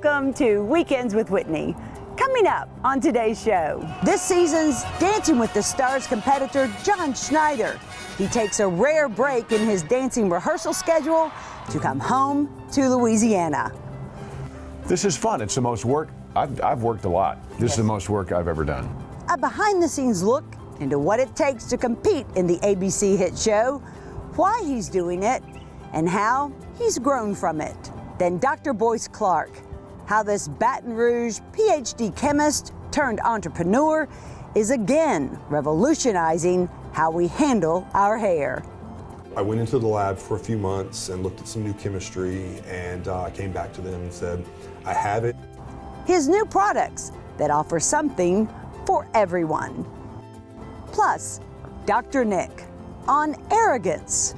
welcome to Weekends with Whitney. Coming up on today's show, this season's Dancing with the Stars competitor, John Schneider. He takes a rare break in his dancing rehearsal schedule to come home to Louisiana. This is fun. It's the most work. I've worked a lot. This is the most work I've ever done. A behind-the-scenes look into what it takes to compete in the ABC hit show, why he's doing it, and how he's grown from it. Then Dr. Boyce Clark, how this Baton Rouge PhD chemist turned entrepreneur is again revolutionizing how we handle our hair. I went into the lab for a few months and looked at some new chemistry, and I came back to them and said, I have it. His new products that offer something for everyone. Plus, Dr. Nick on arrogance,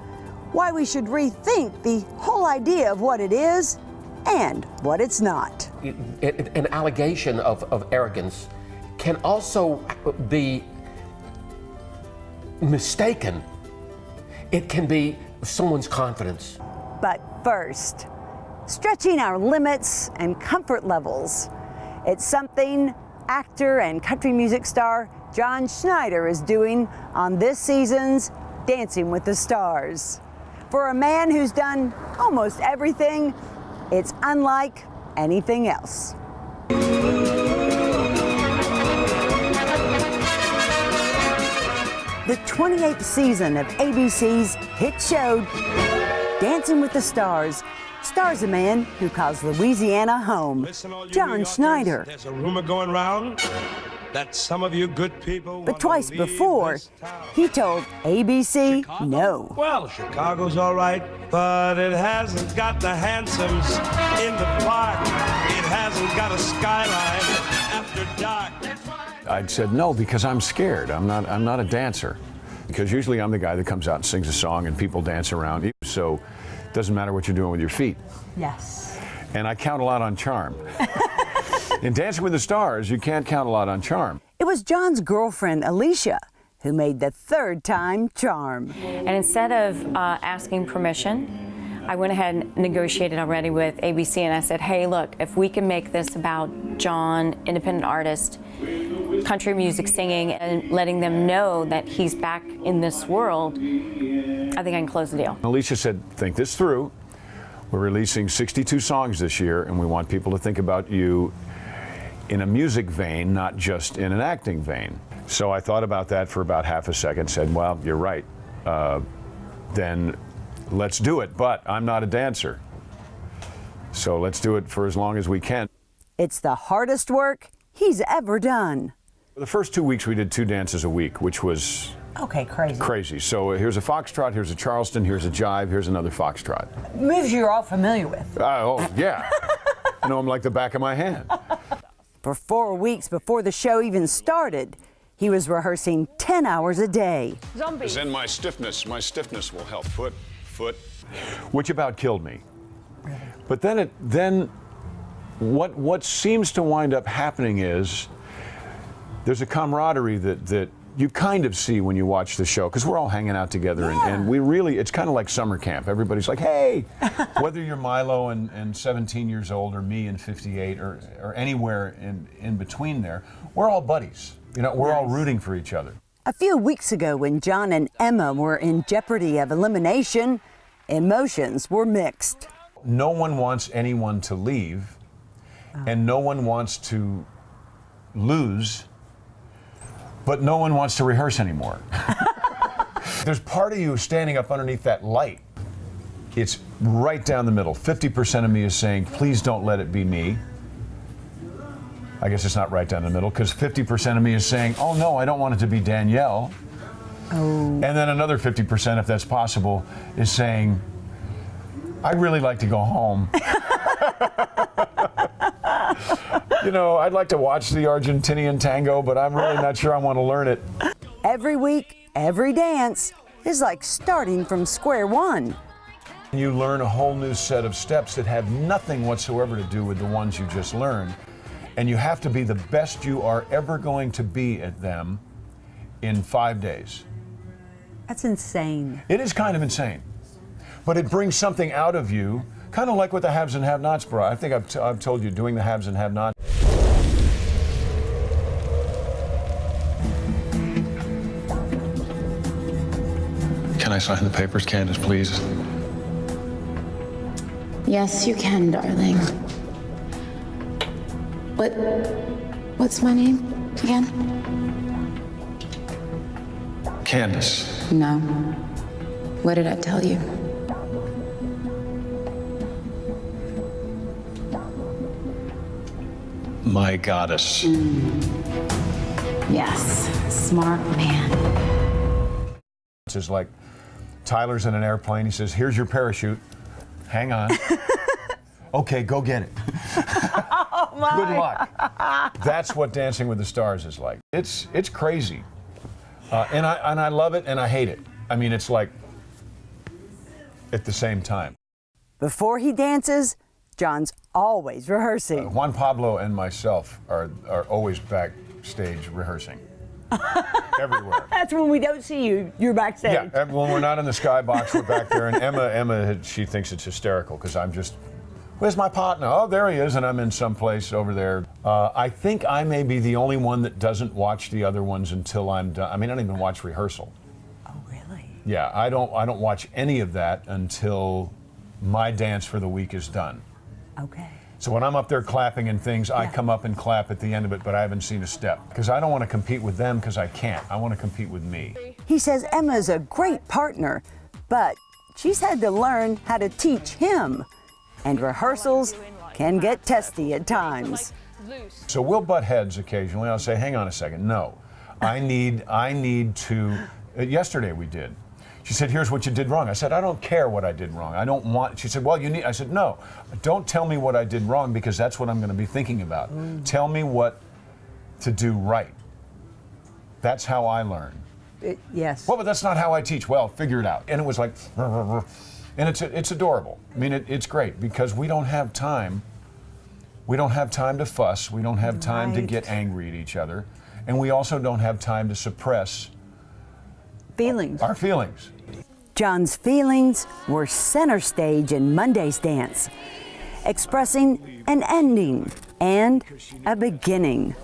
why we should rethink the whole idea of what it is and what it's not. An allegation of arrogance can also be mistaken. It can be someone's confidence. But first, stretching our limits and comfort levels. It's something actor and country music star John Schneider is doing on this season's Dancing with the Stars. For a man who's done almost everything, it's unlike anything else. The 28th season of ABC's hit show, Dancing with the Stars, stars a man who calls Louisiana home, John Schneider. There's a rumor going round that some of you good people But twice before, he told ABC no. Well, Chicago's all right, but it hasn't got the handsomes in the park. It hasn't got a skyline after dark. I'd said no because I'm scared. I'm not a dancer. Because usually I'm the guy that comes out and sings a song and people dance around you. So it doesn't matter what you're doing with your feet. Yes. And I count a lot on charm. In Dancing with the Stars, you can't count a lot on charm. It was John's girlfriend, Alicia, who made the third time charm. And instead of asking permission, I went ahead and negotiated already with ABC, and I said, hey, look, if we can make this about John, independent artist, country music singing, and letting them know that he's back in this world, I think I can close the deal. Alicia said, think this through. We're releasing 62 songs this year, and we want people to think about you in a music vein, not just in an acting vein. So I thought about that for about half a second, said, well, you're right. Then let's do it, but I'm not a dancer. So let's do it for as long as we can. It's the hardest work he's ever done. The first 2 weeks we did 2 dances a week, which was Okay, crazy. So here's a foxtrot, here's a Charleston, here's a jive, here's another foxtrot. Moves you're all familiar with. Oh, yeah. I know them like the back of my hand. For 4 weeks before the show even started, he was rehearsing 10 hours a day. Zombies. And my stiffness will help. Foot. Which about killed me. Really? But then what seems to wind up happening is there's a camaraderie that you kind of see when you watch the show, because we're all hanging out together, and we really, it's kind of like summer camp. Everybody's like, hey, whether you're Milo and 17 years old, or me and 58, or anywhere in between there, we're all buddies. You know, we're all rooting for each other. A few weeks ago, when John and Emma were in jeopardy of elimination, emotions were mixed. No one wants anyone to leave, and no one wants to lose, but no one wants to rehearse anymore. There's part of you standing up underneath that light. It's right down the middle. 50% of me is saying, please don't let it be me. I guess it's not right down the middle, because 50% of me is saying, oh no, I don't want it to be Danielle. Oh. And then another 50%, if that's possible, is saying, I'd really like to go home. You know, I'd like to watch the Argentinian tango, but I'm really not sure I want to learn it. Every week, every dance is like starting from square one. You learn a whole new set of steps that have nothing whatsoever to do with the ones you just learned. And you have to be the best you are ever going to be at them in 5 days. That's insane. It is kind of insane. But it brings something out of you Kind of like what the haves and have-nots brought. I think I've told you, doing the haves and have-nots. Can I sign the papers, Candace, please? Yes, you can, darling. What's my name again? Candace. No. What did I tell you? My goddess. Yes, smart man. It's like Tyler's in an airplane. He says, "Here's your parachute. Hang on." Okay, go get it. Oh my. Good luck. That's what Dancing with the Stars is like. It's crazy, and I love it and I hate it. I mean, it's like at the same time. Before he dances, John's always rehearsing. Juan Pablo and myself are always backstage rehearsing. Everywhere. That's when we don't see you. You're backstage. Yeah, when we're not in the skybox, we're back there. And Emma, she thinks it's hysterical because I'm just, where's my partner? Oh, there he is, and I'm in someplace over there. I think I may be the only one that doesn't watch the other ones until I'm done. I mean, I don't even watch rehearsal. Oh, really? Yeah, I don't watch any of that until my dance for the week is done. Okay. So when I'm up there clapping and things, I come up and clap at the end of it, but I haven't seen a step. Because I don't want to compete with them because I can't. I want to compete with me. He says Emma's a great partner, but she's had to learn how to teach him. And rehearsals can get testy at times. So we'll butt heads occasionally. I'll say, hang on a second. No, I need to, yesterday we did. She said, here's what you did wrong. I said, I don't care what I did wrong. I don't want, she said, well, you need, I said, no, don't tell me what I did wrong because that's what I'm going to be thinking about. Tell me what to do right. That's how I learn. Yes. Well, but that's not how I teach. Well, figure it out. And it was like, and it's adorable. I mean, it's great because we don't have time. We don't have time to fuss. We don't have time to get angry at each other. And we also don't have time to suppress Feelings. our feelings. John's feelings were center stage in Monday's dance, expressing an ending and a beginning.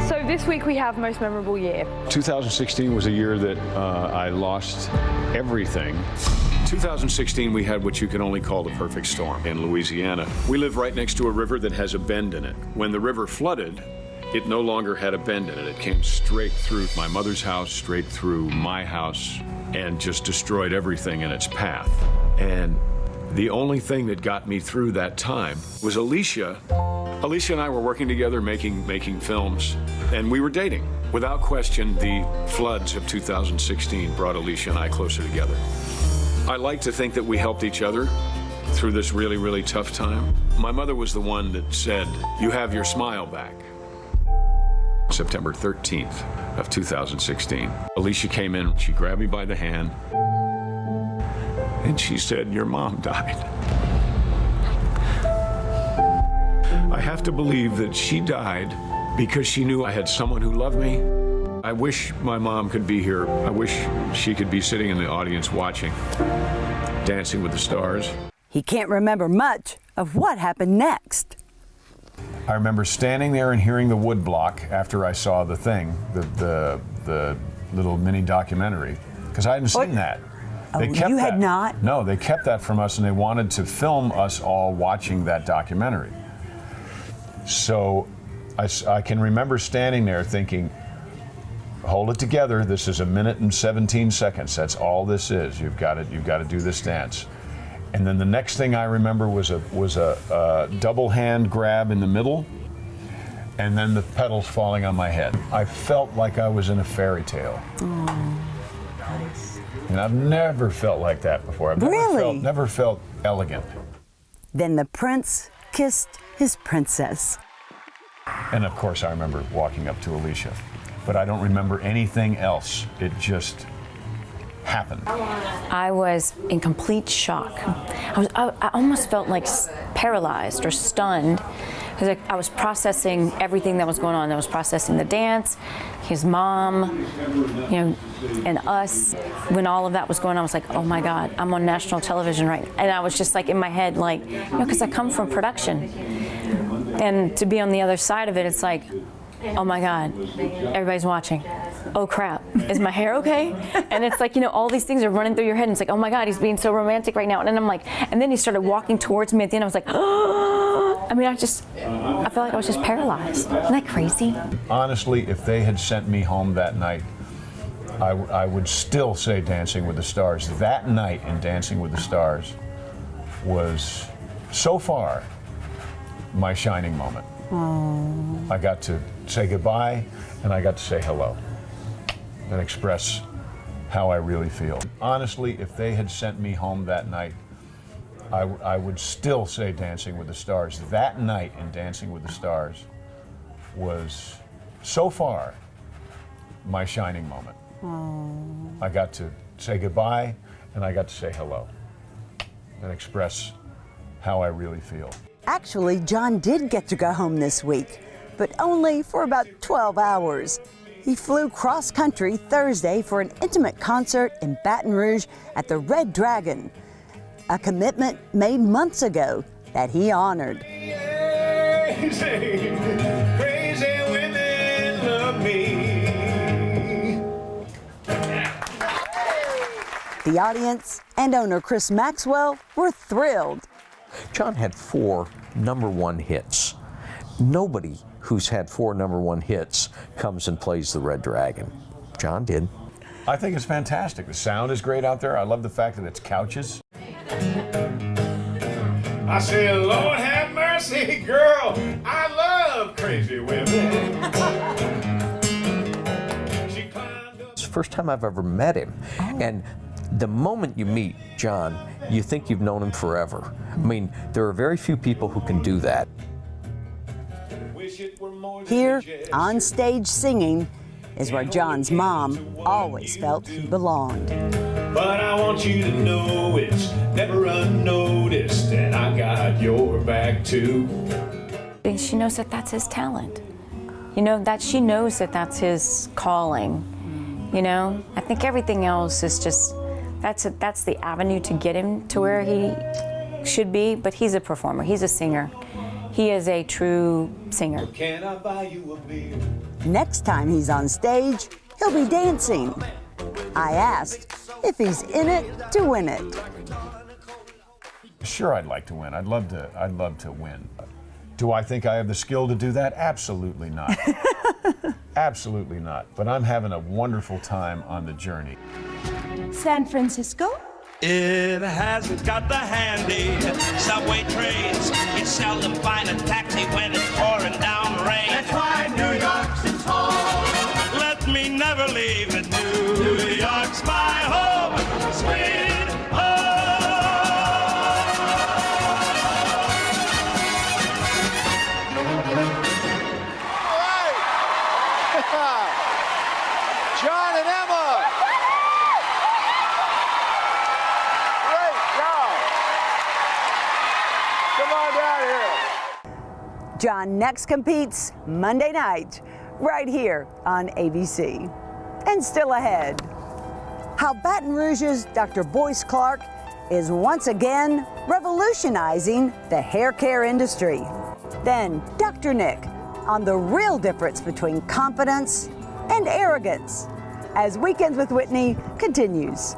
So this week we have most memorable year. 2016 was a year that I lost everything. 2016, we had what you can only call the perfect storm in Louisiana. We live right next to a river that has a bend in it. When the river flooded, it no longer had a bend in it. It came straight through my mother's house, straight through my house, and just destroyed everything in its path. And the only thing that got me through that time was Alicia. Alicia and I were working together, making films, and we were dating. Without question, the floods of 2016 brought Alicia and I closer together. I like to think that we helped each other through this really, really tough time. My mother was the one that said, "You have your smile back." September 13th of 2016. Alicia came in, she grabbed me by the hand, and she said, "Your mom died." I have to believe that she died because she knew I had someone who loved me. I wish my mom could be here. I wish she could be sitting in the audience watching Dancing with the Stars. He can't remember much of what happened next. I remember standing there and hearing the wood block after I saw the thing, the little mini documentary, because I hadn't seen that. They kept you had that. not? No, they kept that from us, and they wanted to film us all watching that documentary. So I can remember standing there thinking, hold it together. This is 1 minute and 17 seconds. That's all this is. You've got to do this dance. And then the next thing I remember was a double hand grab in the middle, and then the pedals falling on my head. I felt like I was in a fairy tale. Nice. And I've never felt like that before. I've never felt elegant. Then the prince kissed his princess. And of course, I remember walking up to Alicia, but I don't remember anything else. It just happened. I was in complete shock. I almost felt like paralyzed or stunned. because I was processing everything that was going on. I was processing the dance, his mom, you know, and us. When all of that was going on, I was like, oh my God, I'm on national television right now. And I was just like in my head, like, you know, because I come from production. And to be on the other side of it, it's like, oh my God, everybody's watching. Oh crap, is my hair okay? And it's like, you know, all these things are running through your head and it's like, oh my God, he's being so romantic right now. And then I'm like, and then he started walking towards me at the end. I was like, oh, I mean, I felt like I was just paralyzed. Isn't that crazy? Honestly, if they had sent me home that night, I would still say Dancing with the Stars. That night in Dancing with the Stars was so far my shining moment. I got to say goodbye and I got to say hello and express how I really feel. Honestly, if they had sent me home that night, I would still say Dancing with the Stars. That night in Dancing with the Stars was so far my shining moment. I got to say goodbye and I got to say hello and express how I really feel. Actually, John did get to go home this week, but only for about 12 hours. He flew cross-country Thursday for an intimate concert in Baton Rouge at the Red Dragon, a commitment made months ago that he honored. Crazy, crazy women love me. The audience and owner Chris Maxwell were thrilled. John had 4 #1 hits. Nobody who's had 4 #1 hits comes and plays the Red Dragon. John did. I think it's fantastic. The sound is great out there. I love the fact that it's couches. I said, Lord have mercy, girl, I love crazy women. She climbed up. It's the first time I've ever met him. And the moment you meet John, you think you've known him forever. I mean, there are very few people who can do that. Here, on stage singing, is where John's mom always felt he belonged. But I want you to know it's never unnoticed, and I got your back too. And she knows that that's his talent. You know, that she knows that that's his calling. You know, I think everything else is just, that's the avenue to get him to where he should be, but he's a performer, he's a singer. He is a true singer. Can I buy you a beer? Next time he's on stage, he'll be dancing. I asked if he's in it to win it. Sure, I'd like to win. I'd love to win. Do I think I have the skill to do that? Absolutely not. Absolutely not. But I'm having a wonderful time on the journey. San Francisco? It hasn't got the handy subway trains. You seldom find a taxi when it's pouring down rain. That's why New York's its home. Let me never leave it. New York's my home, sweet home. John and Emma. Great job. Come on down here. John next competes Monday night, right here on ABC. And still ahead, how Baton Rouge's Dr. Boyce Clarke is once again revolutionizing the hair care industry. Then Dr. Nick on the real difference between confidence and arrogance, as Weekends with Whitney continues.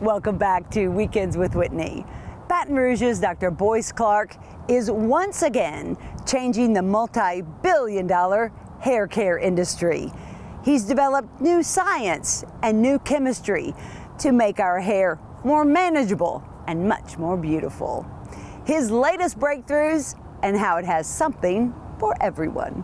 Welcome back to Weekends with Whitney. Baton Rouge's Dr. Boyce Clarke is once again changing the multi-billion-dollar hair care industry. He's developed new science and new chemistry to make our hair more manageable and much more beautiful. His latest breakthroughs and how it has something for everyone.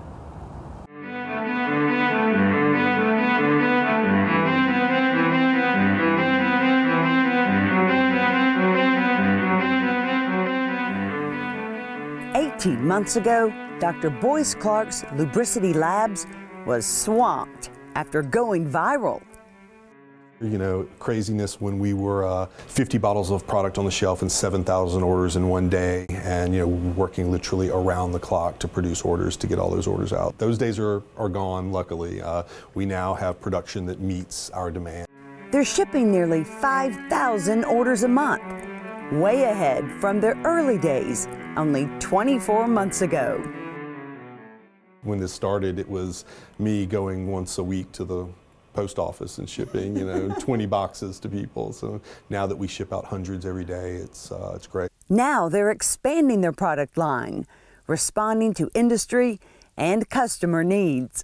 months ago, Dr. Boyce Clarke's Lubricity Labs was swamped after going viral. You know, craziness when we were 50 bottles of product on the shelf and 7,000 orders in one day, and you know, working literally around the clock to produce orders to get all those orders out. Those days are gone, luckily. We now have production that meets our demand. They're shipping nearly 5,000 orders a month, way ahead from their early days only 24 months ago. When this started, it was me going once a week to the post office and shipping, 20 boxes to people. So now that we ship out hundreds every day, it's great. Now they're expanding their product line, responding to industry and customer needs.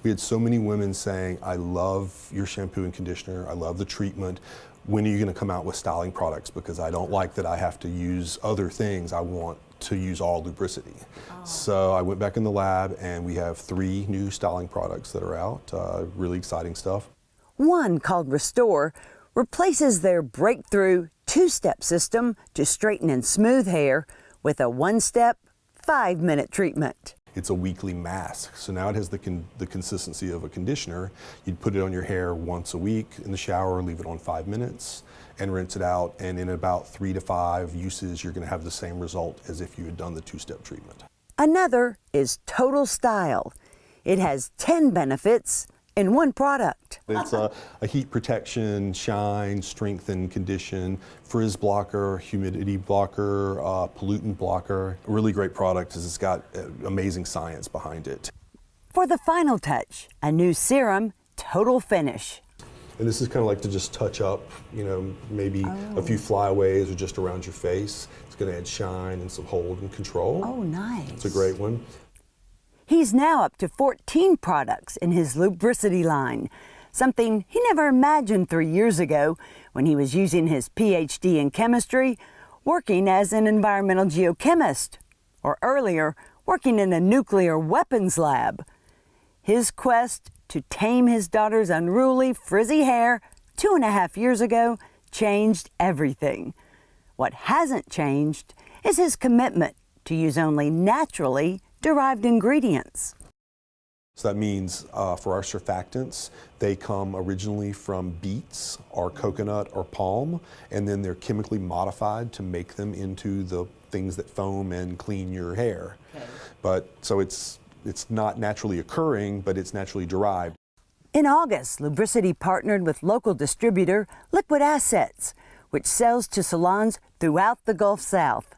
We had so many women saying, I love your shampoo and conditioner, I love the treatment. When are you going to come out with styling products? Because I don't like that I have to use other things. I want to use all lubricity. So I went back in the lab and we have 3 new styling products that are out. Really exciting stuff. One, called Restore, replaces their breakthrough 2-step system to straighten and smooth hair with a 1-step, 5-minute treatment. It's a weekly mask, so now it has the consistency of a conditioner. You'd put it on your hair once a week in the shower, leave it on 5 minutes, and rinse it out, and in about 3 to 5 uses, you're going to have the same result as if you had done the 2-step treatment. Another is Total Style. It has 10 benefits in one product. It's a heat protection, shine, strengthen, condition, frizz blocker, humidity blocker, pollutant blocker. A really great product because it's got amazing science behind it. For the final touch, a new serum, Total Finish. And this is kind of like to just touch up, maybe a few flyaways or just around your face. It's going to add shine and some hold and control. Oh, nice. It's a great one. He's now up to 14 products in his lubricity line, something he never imagined 3 years ago when he was using his PhD in chemistry, working as an environmental geochemist, or earlier, working in a nuclear weapons lab. His quest to tame his daughter's unruly, frizzy hair 2.5 years ago changed everything. What hasn't changed is his commitment to use only naturally derived ingredients. So that means for our surfactants, they come originally from beets or coconut or palm, and then they're chemically modified to make them into the things that foam and clean your hair. Okay. So it's not naturally occurring, but it's naturally derived. In August, Lubricity partnered with local distributor Liquid Assets, which sells to salons throughout the Gulf South.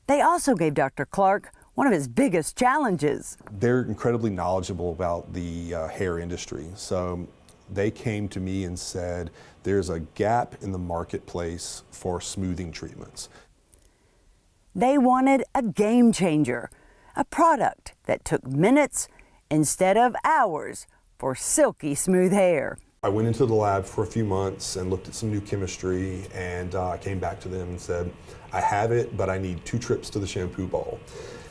They also gave Dr. Clarke one of his biggest challenges. They're incredibly knowledgeable about the hair industry. So they came to me and said, there's a gap in the marketplace for smoothing treatments. They wanted a game changer, a product that took minutes instead of hours for silky smooth hair. I went into the lab for a few months and looked at some new chemistry, and I came back to them and said, I have it, but I need 2 trips to the shampoo bowl.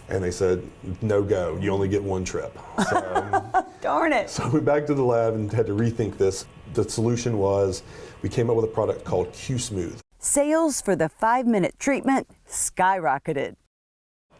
And they said, no go, you only get 1 trip. So, darn it. So we went back to the lab and had to rethink this. The solution was, we came up with a product called Q-Smooth. Sales for the 5-minute treatment skyrocketed.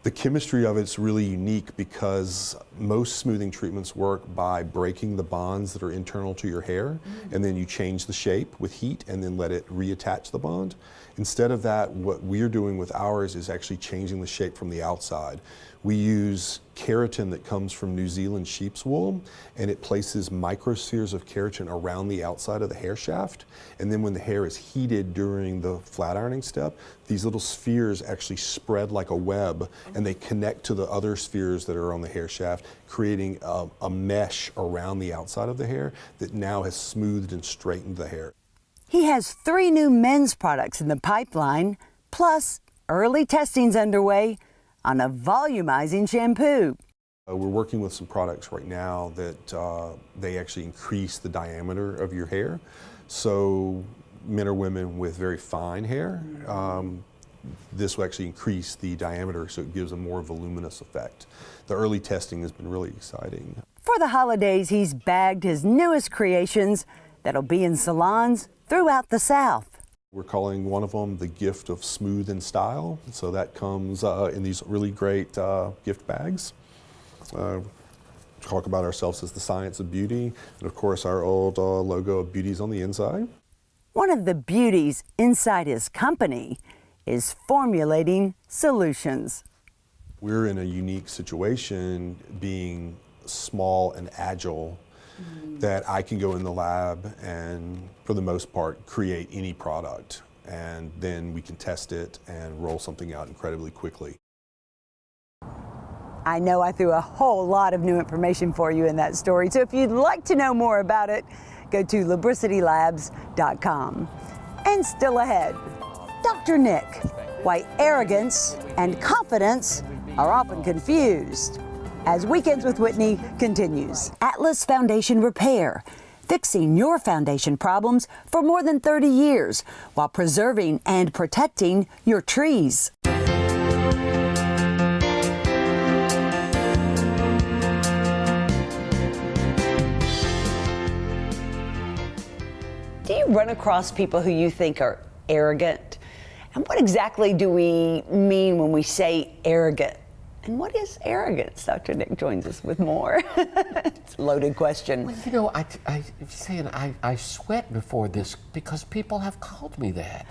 The chemistry of it's really unique because most smoothing treatments work by breaking the bonds that are internal to your hair, and then you change the shape with heat and then let it reattach the bond. Instead of that, what we're doing with ours is actually changing the shape from the outside. We use keratin that comes from New Zealand sheep's wool, and it places microspheres of keratin around the outside of the hair shaft. And then when the hair is heated during the flat ironing step, these little spheres actually spread like a web, and they connect to the other spheres that are on the hair shaft, creating a mesh around the outside of the hair that now has smoothed and straightened the hair. He has 3 new men's products in the pipeline, plus early testing's underway on a volumizing shampoo. We're working with some products right now that they actually increase the diameter of your hair. So men or women with very fine hair, this will actually increase the diameter so it gives a more voluminous effect. The early testing has been really exciting. For the holidays, he's bagged his newest creations that'll be in salons throughout the South. We're calling one of them the gift of smooth and style. So that comes in these really great gift bags. Talk about ourselves as the science of beauty. And of course, our old logo of beauty's on the inside. One of the beauties inside his company is formulating solutions. We're in a unique situation being small and agile that I can go in the lab and, for the most part, create any product. And then we can test it and roll something out incredibly quickly. I know I threw a whole lot of new information for you in that story, so if you'd like to know more about it, go to lubricitylabs.com. And still ahead, Dr. Nick, why arrogance and confidence are often confused. As Weekends with Whitney continues. Atlas Foundation Repair, fixing your foundation problems for more than 30 years while preserving and protecting your trees. Do you run across people who you think are arrogant? And what exactly do we mean when we say arrogant? And what is arrogance? Dr. Nick joins us with more. It's a loaded question. Well, you know, I sweat before this because people have called me that.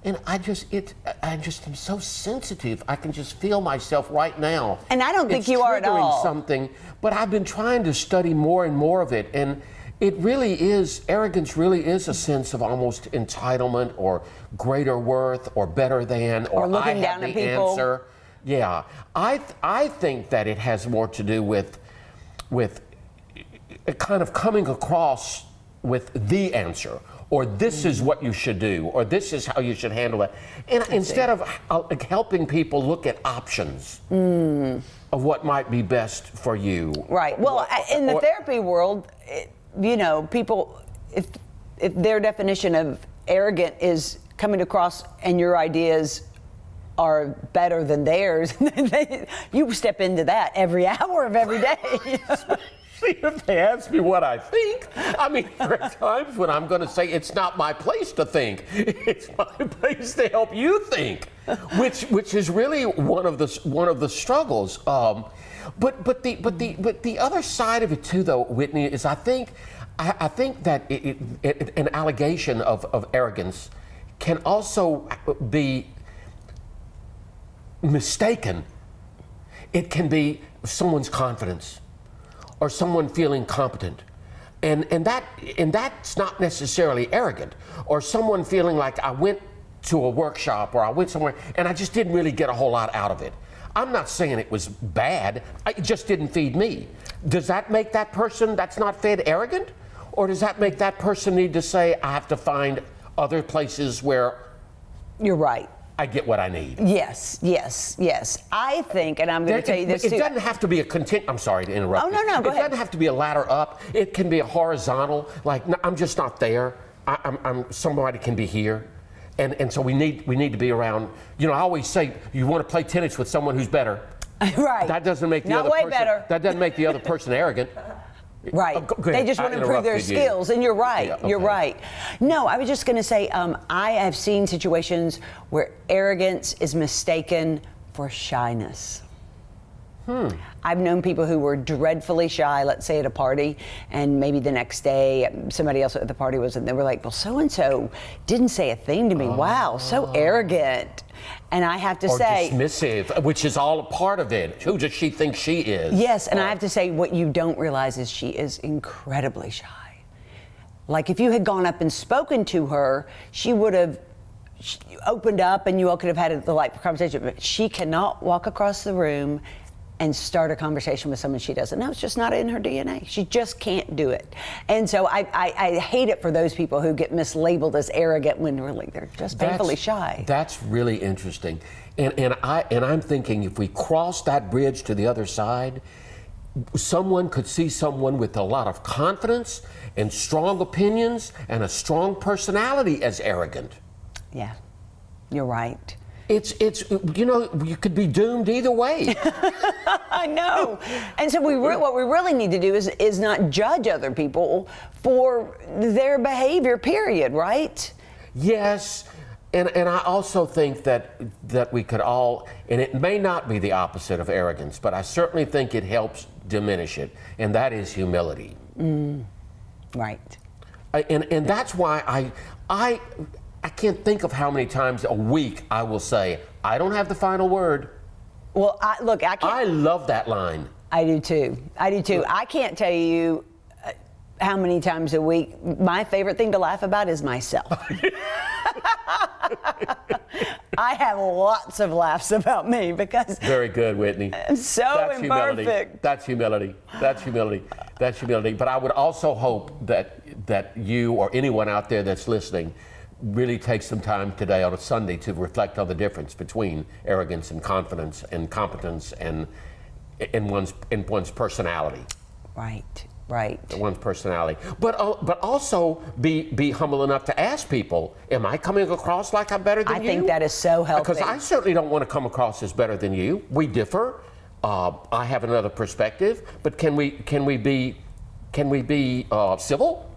And I just am so sensitive. I can just feel myself right now. And I don't think you are at all. Something, but I've been trying to study more and more of it. And it really is, arrogance really is a sense of almost entitlement or greater worth or better than or looking I down have at the people. answer. Yeah, I think that it has more to do with kind of coming across with the answer, or this is what you should do, or this is how you should handle it. And instead of helping people look at options of what might be best for you. Right. Well, in the therapy world, you know, people, if their definition of arrogant is coming across and your ideas are better than theirs, you step into that every hour of every day. Especially if they ask me what I think. I mean, there are times when I'm going to say it's not my place to think. It's my place to help you think, which is really one of the struggles. But the other side of it too, though, Whitney, is I think that an allegation of arrogance can also be mistaken. It can be someone's confidence or someone feeling competent, and that's not necessarily arrogant, or someone feeling like I went to a workshop or I went somewhere and I just didn't really get a whole lot out of it. I'm not saying it was bad, it just didn't feed me. Does that make that person that's not fed arrogant? Or does that make that person need to say, I have to find other places where you're right, I get what I need? Yes. I think, and I'm going to tell you this too. It doesn't have to be a I'm sorry to interrupt. Oh, no, go ahead. It doesn't have to be a ladder up. It can be a horizontal, like, no, I'm just not there. I'm somebody can be here. And so we need to be around. You know, I always say you want to play tennis with someone who's better. Right. That doesn't make the Not other way person better. That doesn't make the other person arrogant. Right. They just want to improve their skills, and you're right. Yeah, okay. You're right. No, I was just going to say, I have seen situations where arrogance is mistaken for shyness. I've known people who were dreadfully shy, let's say at a party, and maybe the next day somebody else at the party was, and they were like, well, so-and-so didn't say a thing to me. Wow, so arrogant. And I have to say... Or dismissive, which is all a part of it. Who does she think she is? Yes, and I have to say, what you don't realize is she is incredibly shy. Like, if you had gone up and spoken to her, she would have opened up and you all could have had a delightful conversation, but she cannot walk across the room and start a conversation with someone she doesn't know. It's just not in her DNA. She just can't do it. And so I hate it for those people who get mislabeled as arrogant when really they're just painfully shy. That's really interesting. And I'm thinking if we cross that bridge to the other side, someone could see someone with a lot of confidence and strong opinions and a strong personality as arrogant. Yeah, you're right. It's you know, you could be doomed either way. I know. And so what we really need to do is not judge other people for their behavior, period, right? Yes, and I also think that we could all, and it may not be the opposite of arrogance, but I certainly think it helps diminish it, and that is humility. Right. And that's why I can't think of how many times a week I will say, I don't have the final word. Well, I love that line. I do too. I can't tell you how many times a week. My favorite thing to laugh about is myself. I have lots of laughs about me because very good, Whitney. I'm so imperfect. That's humility. That's humility. That's humility. But I would also hope that you or anyone out there that's listening really take some time today on a Sunday to reflect on the difference between arrogance and confidence and competence and in one's personality. Right. One's personality, but also be humble enough to ask people, "Am I coming across like I'm better than you?" I think that is so helpful. Because I certainly don't want to come across as better than you. We differ. I have another perspective, but can we be civil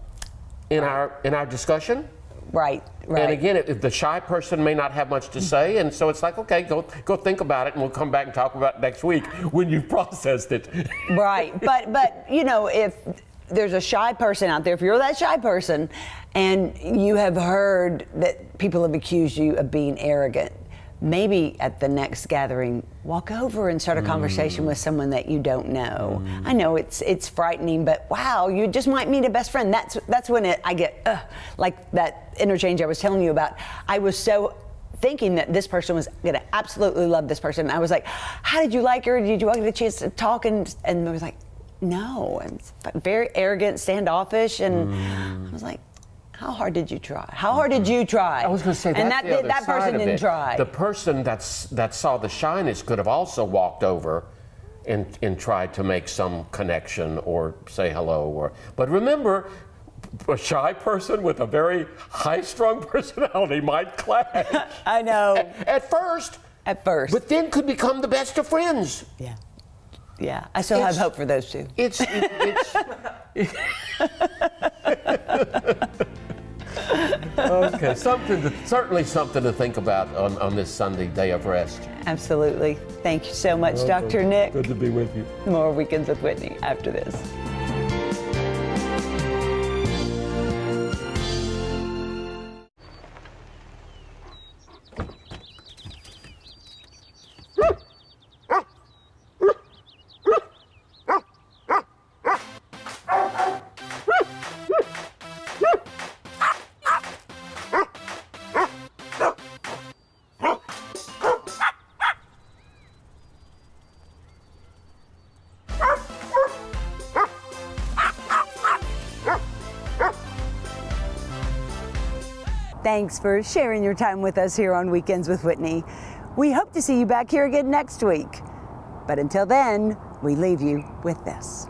in our discussion? Right. And again, if the shy person may not have much to say, and so it's like, okay, go think about it, and we'll come back and talk about it next week when you've processed it. Right. But if there's a shy person out there, if you're that shy person, and you have heard that people have accused you of being arrogant, maybe at the next gathering, walk over and start a conversation with someone that you don't know. I know it's frightening, but wow, you just might meet a best friend. That's when I get like that interchange I was telling you about. I was so thinking that this person was gonna absolutely love this person. I was like, how did you like her? Did you get a chance to talk? And I was like, no. And very arrogant, standoffish, and I was like, how hard did you try? How hard did you try? I was going to say and that person didn't try. The person that saw the shyness could have also walked over and tried to make some connection or say hello. But remember, a shy person with a very high-strung personality might clash. I know. At first. But then could become the best of friends. Yeah. I still have hope for those two. Okay, certainly something to think about on this Sunday, day of rest. Absolutely. Thank you so much, Dr. Nick. Good to be with you. More Weekends with Whitney after this. Thanks for sharing your time with us here on Weekends with Whitney. We hope to see you back here again next week. But until then, we leave you with this.